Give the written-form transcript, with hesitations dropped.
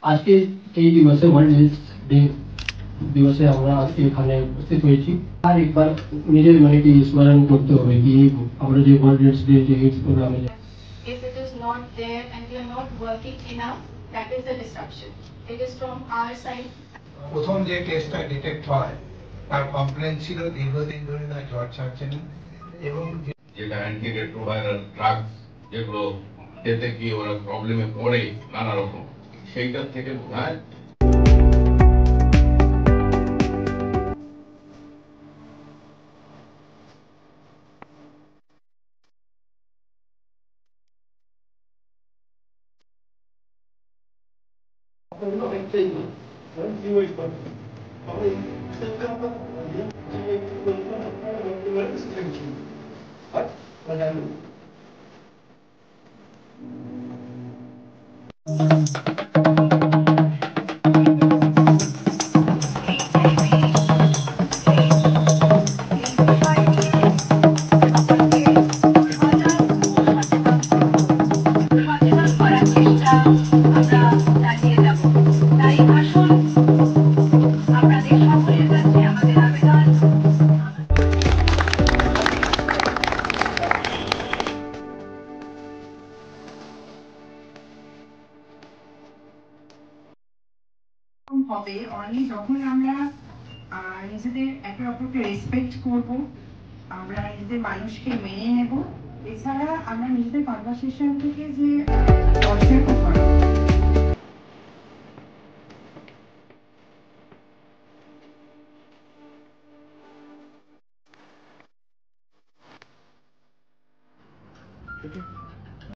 আজকে এই দিবসে ওয়ার্ল্ড হেলথ ডে দিবসে আমরা আজকে এখানে উপস্থিত হয়েছি। আর একবার নিজের মনেকে স্মরণ করতে হবে কি আমরা যে ওয়ার্ল্ড হেলথ ডে যে এইডস প্রোগ্রামে If it is not there and we are not working enough, that is the disruption. It is from our side. প্রথম যে কেসটা ডিটেক্ট হয় তার কমপ্লেন ছিল দীর্ঘদিন ধরে তার জ্বর ছাড়ছে না এবং যেটা অ্যান্টিরেট্রোভাইরাল ড্রাগস যেগুলো খেতে গিয়ে ওরা প্রবলেমে পড়ে নানা রকম সেইটার থেকে বোঝায় হবে অনলি যখন আমরা নিজেদের একে অপরকে রেসপেক্ট করব, আমরা নিজেদের মানুষকে মেনে নেব, এছাড়া আমরা নিজেদের কনভারসেশন থেকে যে টর্চারটা করা Okay.